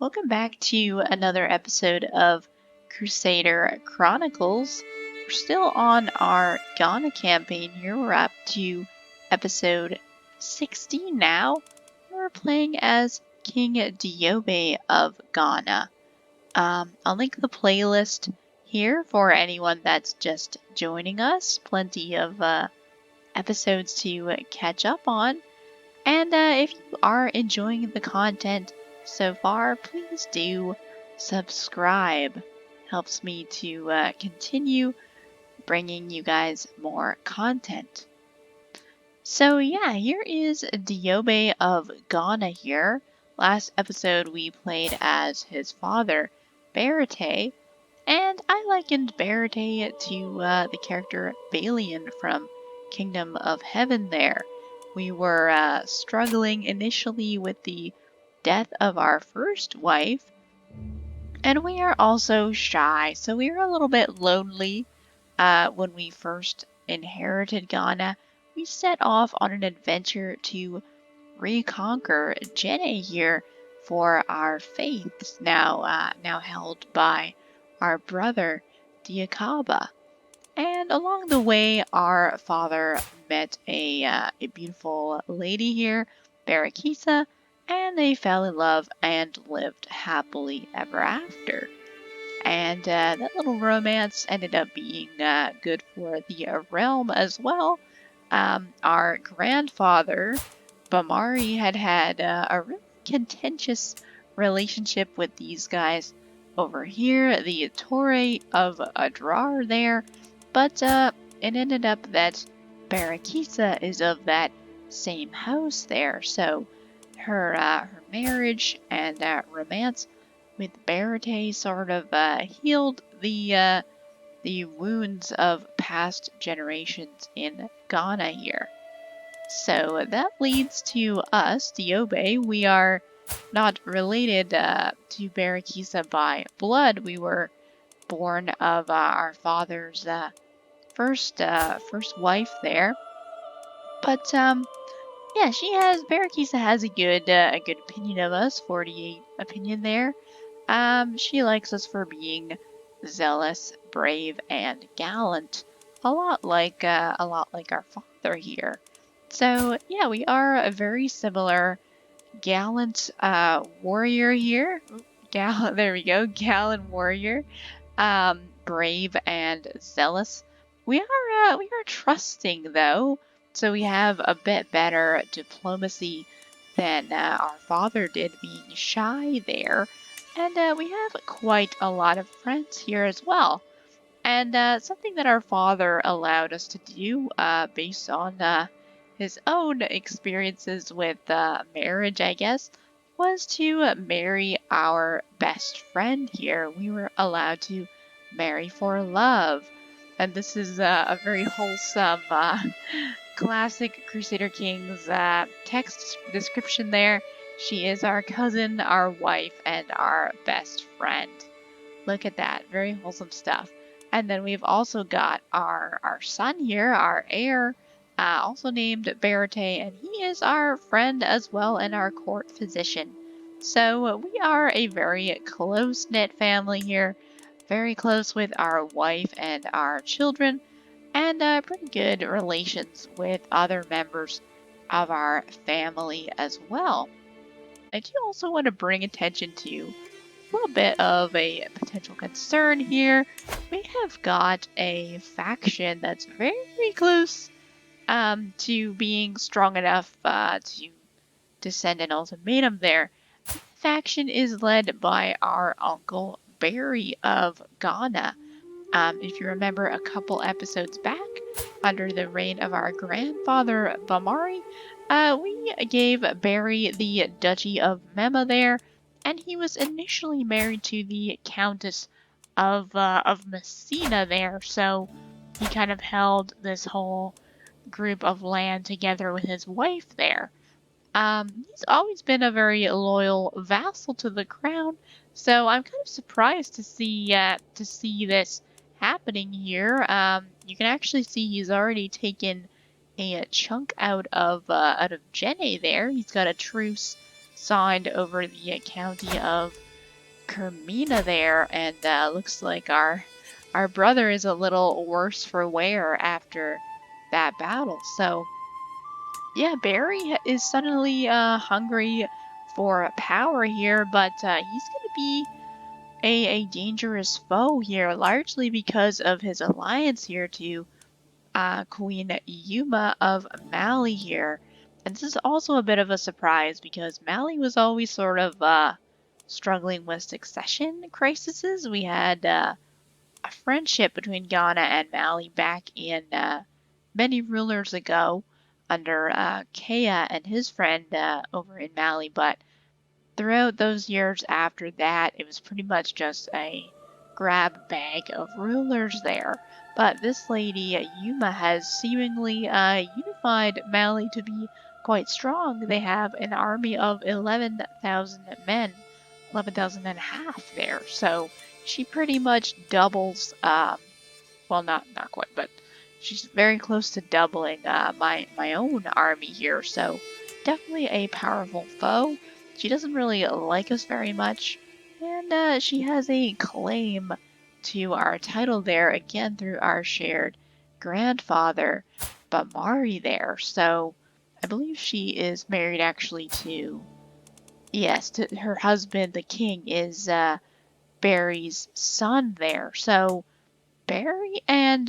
Welcome back to another episode of Crusader Chronicles. We're still on our Ghana campaign here. We're up to episode 60 now. We're playing as King Diobe of Ghana. I'll link the playlist here for anyone that's just joining us. Plenty of episodes to catch up on. And if you are enjoying the content so far, please do subscribe. Helps me to continue bringing you guys more content. So yeah, here is Diobe of Ghana here. Last episode we played as his father, Berete, and I likened Berete to the character Balian from Kingdom of Heaven there. We were struggling initially with the death of our first wife, and we are also shy, so we were a little bit lonely when we first inherited Ghana. We set off on an adventure to reconquer Jene here for our faiths, now held by our brother Diakaba. And along the way, our father met a beautiful lady here, Barakisa, and they fell in love and lived happily ever after. And that little romance ended up being good for the realm as well. Our grandfather, Bamari, had a really contentious relationship with these guys over here, the Torre of Adrar there, but it ended up that Barakisa is of that same house there, so her marriage and romance with Berete sort of healed the wounds of past generations in Ghana here. So that leads to us, Diobe. We are not related to Barakisa by blood. We were born of our father's first wife there. But yeah, Barakisa has a good opinion of us. 48 opinion there. She likes us for being zealous, brave, and gallant. A lot like our father here. So yeah, we are a very similar gallant warrior here. There we go, gallant warrior. Brave and zealous. We are trusting though, so we have a bit better diplomacy than our father did, being shy there. And we have quite a lot of friends here as well. And something that our father allowed us to do based on his own experiences with marriage, I guess, was to marry our best friend here. We were allowed to marry for love. And this is a very wholesome classic Crusader Kings text description there. She is our cousin, our wife, and our best friend. Look at that. Very wholesome stuff. And then we've also got our son here, our heir, also named Berete, and he is our friend as well and our court physician. So we are a very close-knit family here, very close with our wife and our children, and pretty good relations with other members of our family as well. I do also want to bring attention to a little bit of a potential concern here. We have got a faction that's very close to being strong enough to send an ultimatum there. The faction is led by our uncle Barry of Ghana. If you remember a couple episodes back, under the reign of our grandfather Bamari, we gave Barry the Duchy of Mema there, and he was initially married to the Countess of Messina there, so he kind of held this whole group of land together with his wife there. He's always been a very loyal vassal to the crown, so I'm kind of surprised to see this happening here. You can actually see he's already taken a chunk out of Jene there. He's got a truce signed over the county of Kermina there, and looks like our brother is a little worse for wear after that battle. So yeah, Barry is suddenly hungry for power here, but he's gonna be a dangerous foe here, largely because of his alliance here to Queen Yuma of Mali here. And this is also a bit of a surprise because Mali was always sort of struggling with succession crises. We had a friendship between Ghana and Mali back in many rulers ago under Kea and his friend over in Mali, but throughout those years after that, it was pretty much just a grab bag of rulers there. But this lady, Yuma, has seemingly unified Mali to be quite strong. They have an army of 11,000 men, 11,000 and a half there. So she pretty much doubles, well, not quite, but she's very close to doubling my own army here. So definitely a powerful foe. She doesn't really like us very much, and she has a claim to our title there, again through our shared grandfather, Bamari there. So I believe she is married actually to, yes, to her husband, the king, is Barry's son there. So Barry and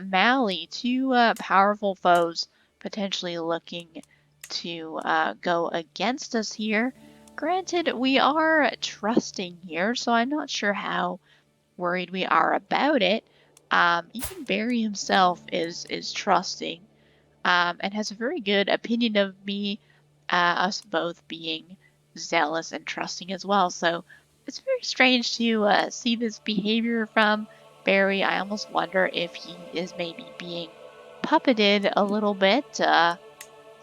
Mally, two powerful foes, potentially looking to go against us here. Granted, we are trusting here, so I'm not sure how worried we are about it. Even Barry himself is trusting, and has a very good opinion of me, us both being zealous and trusting as well. So it's very strange to see this behavior from Barry. I almost wonder if he is maybe being puppeted a little bit.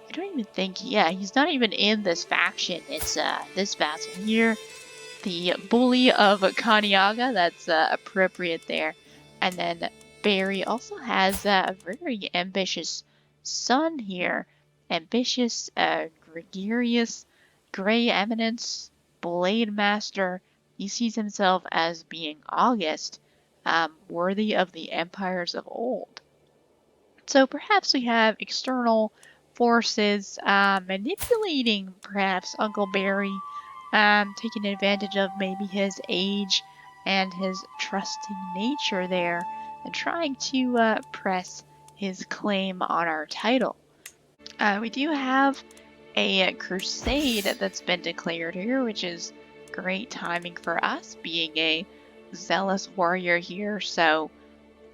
I don't even think, yeah, he's not even in this faction. It's this vassal here, the bully of Kaniaga. That's appropriate there. And then Barry also has a very ambitious son here. Ambitious, gregarious, gray eminence, blade master. He sees himself as being august, worthy of the empires of old. So perhaps we have external forces manipulating perhaps Uncle Barry, taking advantage of maybe his age and his trusting nature there, and trying to press his claim on our title. We do have a crusade that's been declared here, which is great timing for us, being a zealous warrior here. So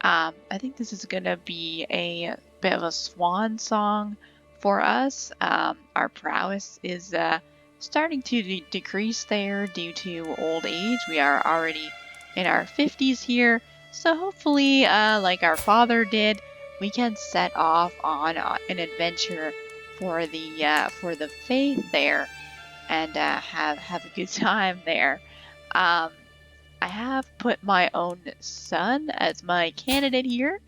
I think this is going to be a bit of a swan song for us. Our prowess is starting to decrease there due to old age. We are already in our 50s here, so hopefully, like our father did, we can set off on an adventure for the faith there, and have a good time there. Um, I have put my own son as my candidate here.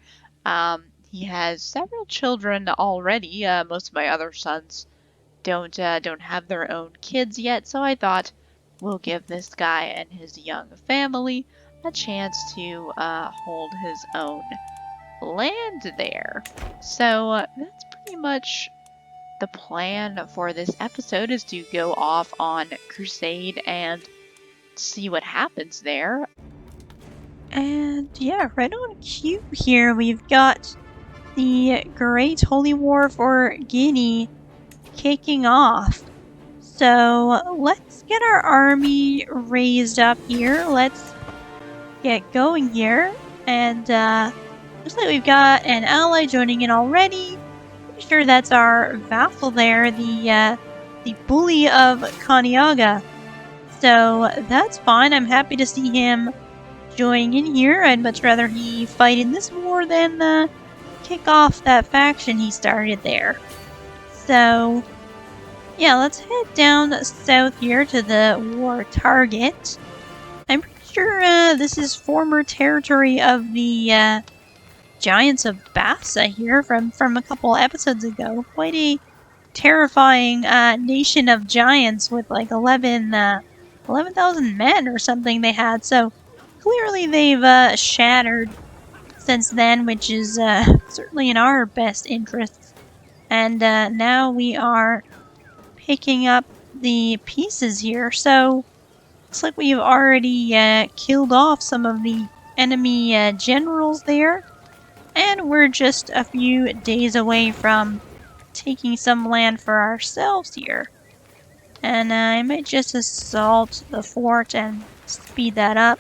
He has several children already. Most of my other sons don't have their own kids yet, so I thought we'll give this guy and his young family a chance to hold his own land there. So that's pretty much the plan for this episode, is to go off on crusade and see what happens there. And yeah, right on cue here, we've got the Great Holy War for Guinea kicking off. So let's get our army raised up here. Let's get going here. And looks like we've got an ally joining in already. Pretty sure that's our vassal there, the bully of Kaniaga. So that's fine. I'm happy to see him joining in here. I'd much rather he fight in this war than kick off that faction he started there. So yeah, let's head down south here to the war target. I'm pretty sure this is former territory of the Giants of Bassa here from a couple episodes ago. Quite a terrifying nation of giants with like 11 11,000 men or something they had, so clearly they've shattered since then, which is certainly in our best interests. And now we are picking up the pieces here, so looks like we've already killed off some of the enemy generals there, and we're just a few days away from taking some land for ourselves here. And I might just assault the fort and speed that up.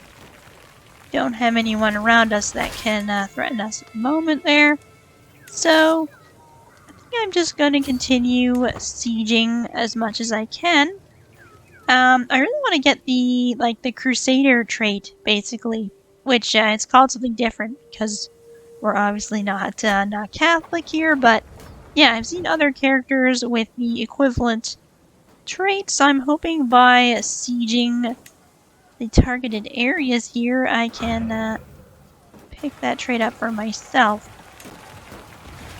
Don't have anyone around us that can threaten us at the moment there. So I think I'm just going to continue sieging as much as I can. I really want to get the Crusader trait, basically, which it's called something different because we're obviously not Catholic here, but yeah, I've seen other characters with the equivalent traits. I'm hoping by sieging the targeted areas here, I can pick that trait up for myself.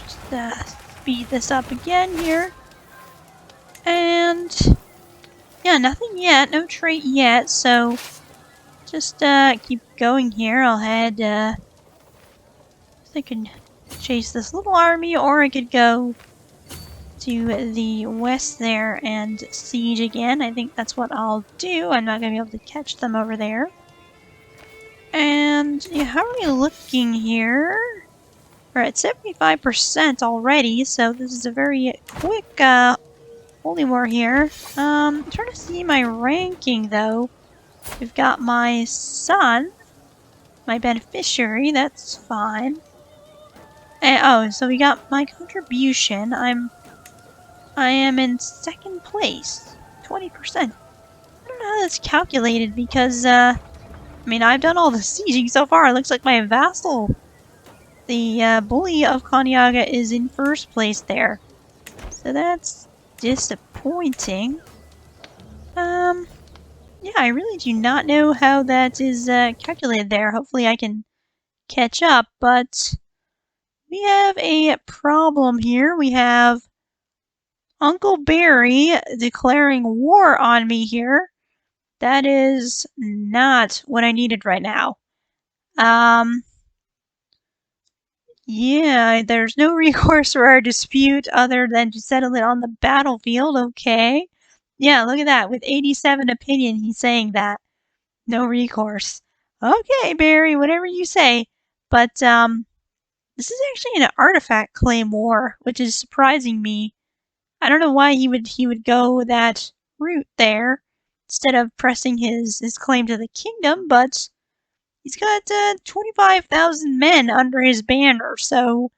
Just speed this up again here. And yeah, nothing yet, no trait yet, so just keep going here. I'll head, I could chase this little army, or I could go to the west there and siege again. I think that's what I'll do. I'm not going to be able to catch them over there. And yeah, how are we looking here? We're at 75% already, so this is a very quick holy war here. I'm trying to see my ranking though. We've got my son, my beneficiary, that's fine. And, oh, so we got my contribution. I am in second place, 20%. I don't know how that's calculated because I mean, I've done all the sieging so far. It looks like my vassal, the bully of Kanyaga, is in first place there. So that's disappointing. Yeah, I really do not know how that is calculated there. Hopefully I can catch up, but we have a problem here. We have Uncle Barry declaring war on me here. That is not what I needed right now. Yeah, there's no recourse for our dispute other than to settle it on the battlefield, okay. Yeah, look at that, with 87 opinion, he's saying that. No recourse. Okay, Barry, whatever you say. But, this is actually an artifact claim war, which is surprising me. I don't know why he would go that route there, instead of pressing his claim to the kingdom, but he's got 25,000 men under his banner, so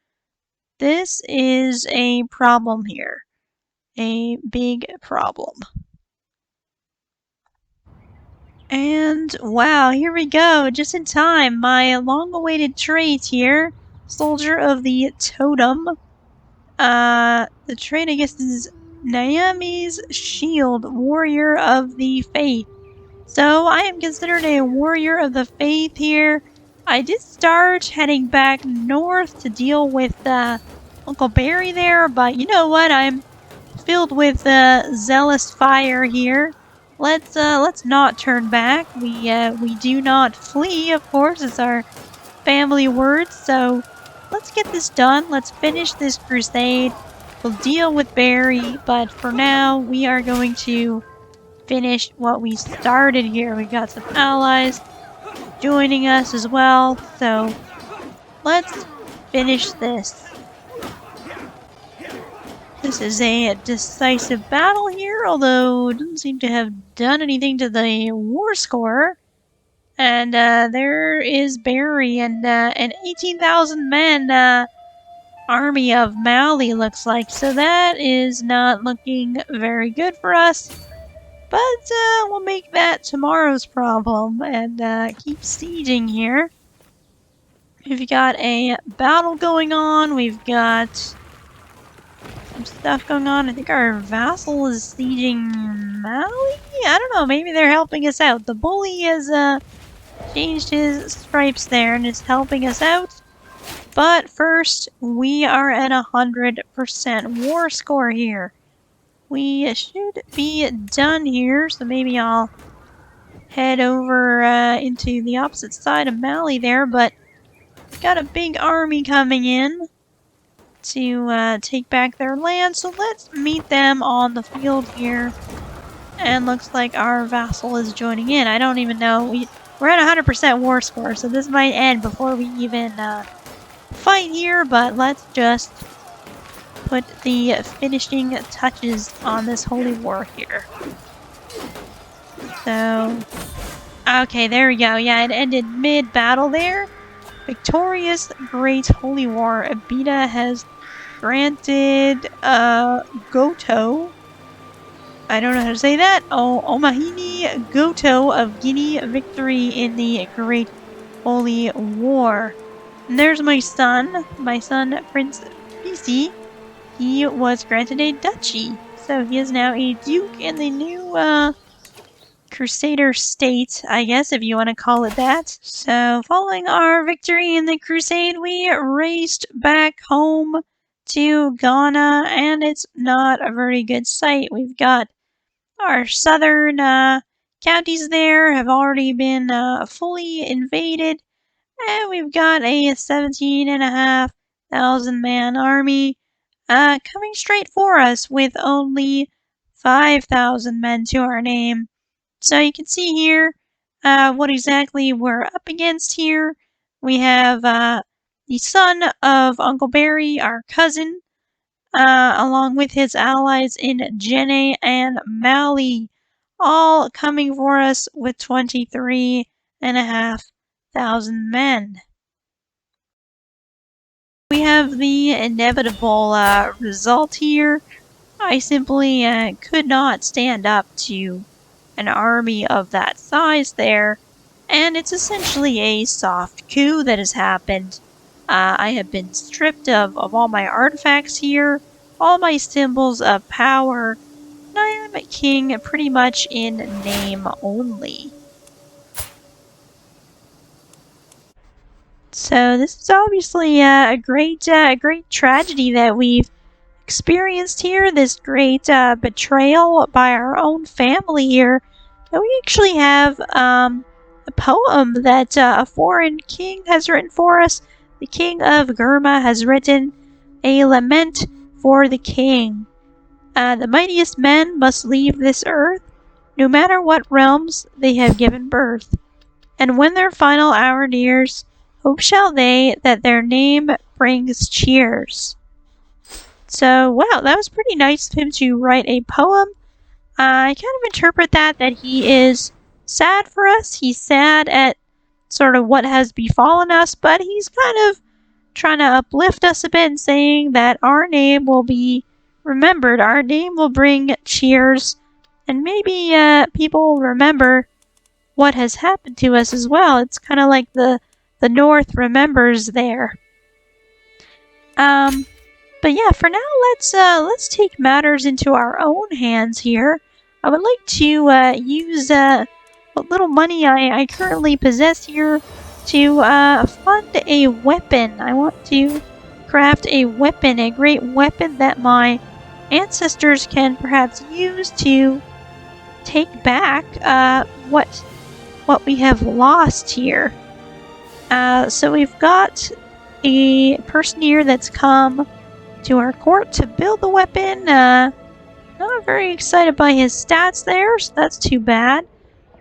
this is a problem here. A big problem. And wow, here we go, just in time. My long-awaited trait here, Soldier of the Totem. The trait, I guess, is Naomi's Shield, Warrior of the Faith. So I am considered a Warrior of the Faith here. I did start heading back north to deal with Uncle Barry there, but you know what? I'm filled with zealous fire here. Let's not turn back. We do not flee, of course. It's our family word. So let's get this done. Let's finish this crusade. We'll deal with Barry, but for now we are going to finish what we started here. We've got some allies joining us as well. So let's finish this. This is a decisive battle here, although it doesn't seem to have done anything to the war score. And there is Barry and an 18,000 men army of Mali, looks like. So that is not looking very good for us. But we'll make that tomorrow's problem and keep sieging here. We've got a battle going on. We've got some stuff going on. I think our vassal is sieging Mali? I don't know, maybe they're helping us out. The bully has changed his stripes there and is helping us out. But first, we are at 100% war score here. We should be done here, so maybe I'll head over into the opposite side of Mali there, but we've got a big army coming in to take back their land, so let's meet them on the field here. And looks like our vassal is joining in. I don't even know. We're at 100% war score, so this might end before we even fight here, but let's just put the finishing touches on this holy war here. So, okay, there we go. Yeah, it ended mid-battle there. Victorious Great Holy War. Abida has granted Goto, I don't know how to say that, Omahini Goto of Guinea victory in the Great Holy War. And there's my son Prince Bisi. He was granted a duchy, so he is now a duke in the new Crusader state, I guess, if you want to call it that. So, following our victory in the crusade, we raced back home to Ghana, and it's not a very good sight. We've got our southern counties there have already been fully invaded, and we've got a 17,500 man army coming straight for us with only 5,000 men to our name. So you can see here what exactly we're up against here. We have the son of Uncle Barry, our cousin, along with his allies in Jenne and Mali, all coming for us with 23,500 men. We have the inevitable result here. I simply could not stand up to an army of that size there, and it's essentially a soft coup that has happened. I have been stripped of all my artifacts here, all my symbols of power, and I am a king pretty much in name only. So this is obviously a great tragedy that we've experienced here, this great betrayal by our own family here. And we actually have a poem that a foreign king has written for us. The king of Gurma has written a lament for the king. The mightiest men must leave this earth, no matter what realms they have given birth. And when their final hour nears, hope shall they that their name brings cheers. So, wow, that was pretty nice of him to write a poem. I kind of interpret that he is sad for us. He's sad at sort of what has befallen us, but he's kind of trying to uplift us a bit and saying that our name will be remembered. Our name will bring cheers, and maybe people will remember what has happened to us as well. It's kind of like the North remembers there. But yeah, for now, let's take matters into our own hands here. I would like to use what little money I currently possess here to fund a weapon. I want to craft a weapon, a great weapon that my ancestors can perhaps use to take back what we have lost here. So we've got a person here that's come to our court to build the weapon. Not very excited by his stats there, so that's too bad.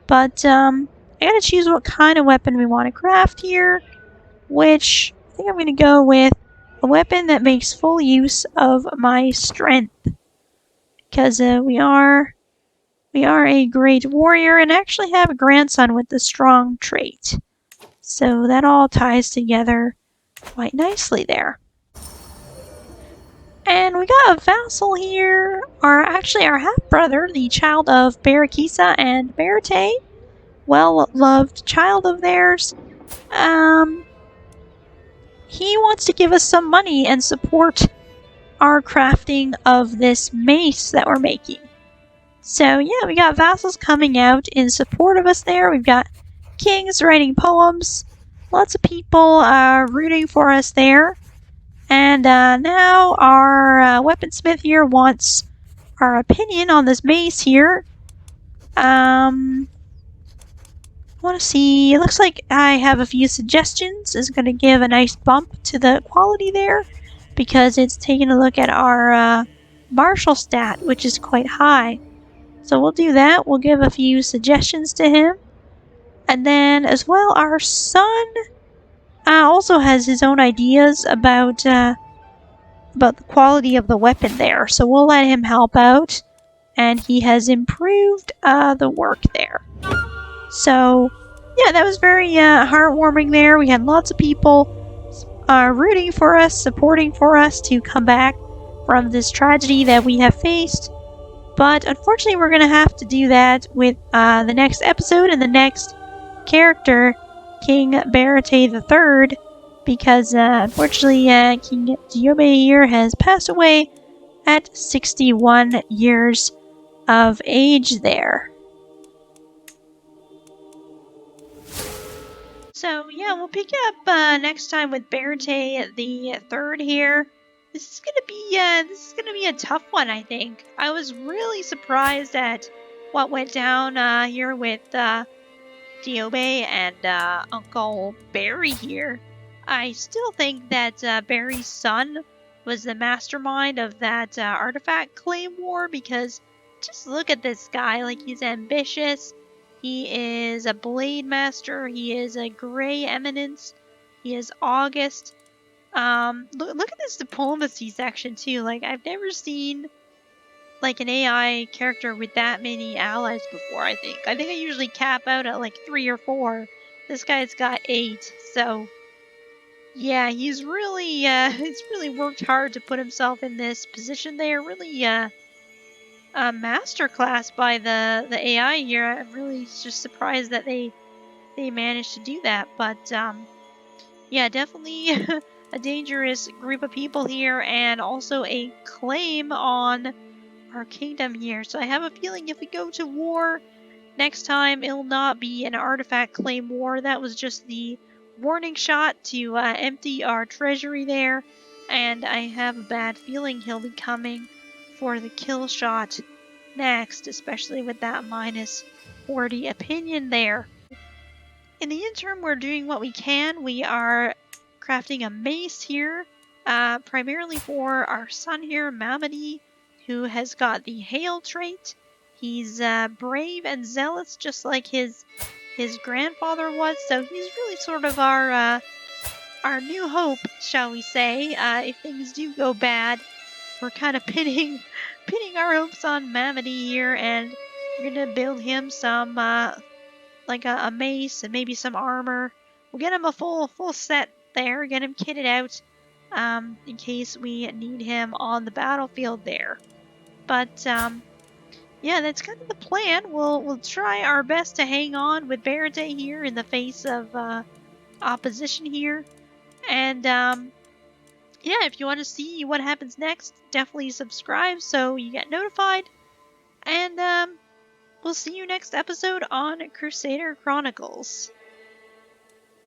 But I gotta choose what kind of weapon we want to craft here, which I think I'm gonna go with a weapon that makes full use of my strength, because we are a great warrior and actually have a grandson with the strong trait. So that all ties together quite nicely there. And we got a vassal here, our half-brother, the child of Barakisa and Berate, well-loved child of theirs. He wants to give us some money and support our crafting of this mace that we're making. So yeah, we got vassals coming out in support of us there. We've got kings writing poems, lots of people rooting for us there. And now our weaponsmith here wants our opinion on this mace here. want to see. It looks like I have a few suggestions. It's going to give a nice bump to the quality there because it's taking a look at our martial stat, which is quite high. So we'll do that. We'll give a few suggestions to him. And then, as well, our son also has his own ideas about the quality of the weapon there. So we'll let him help out. And he has improved the work there. So, yeah, that was very heartwarming there. We had lots of people rooting for us, supporting for us to come back from this tragedy that we have faced. But unfortunately, we're going to have to do that with the next episode and the next character, King Barate III, because unfortunately, King Diobe here has passed away at 61 years of age there. So yeah, we'll pick up next time with Berate the third here. This is gonna be a tough one, I think. I was really surprised at what went down here with Diobe and Uncle Barry here. I still think that Barry's son was the mastermind of that artifact claim war because just look at this guy. Like, he's ambitious. He is a blade master. He is a gray eminence. He is August. Look at this diplomacy section too. Like, I've never seen like an AI character with that many allies before. I think I usually cap out at like 3 or 4. This guy's got 8. So yeah, he's really worked hard to put himself in this position there. Really a masterclass by the AI here. I'm really just surprised that they managed to do that. But yeah, definitely a dangerous group of people here, and also a claim on our kingdom here. So I have a feeling if we go to war next time, it'll not be an artifact claim war. That was just the warning shot to empty our treasury there. And I have a bad feeling he'll be coming for the kill shot next, especially with that minus 40 opinion there. In the interim, we're doing what we can. We are crafting a mace here, primarily for our son here, Mamadi, who has got the hail trait. He's brave and zealous, just like his grandfather was. So he's really sort of our new hope, shall we say? If things do go bad, we're kind of pinning our hopes on Mamadi here, and we're gonna build him some like a mace and maybe some armor. We'll get him a full set there, get him kitted out in case we need him on the battlefield there. But yeah, that's kind of the plan. We'll try our best to hang on with Barate here in the face of opposition here. And yeah, if you want to see what happens next, definitely subscribe so you get notified. And we'll see you next episode on Crusader Chronicles.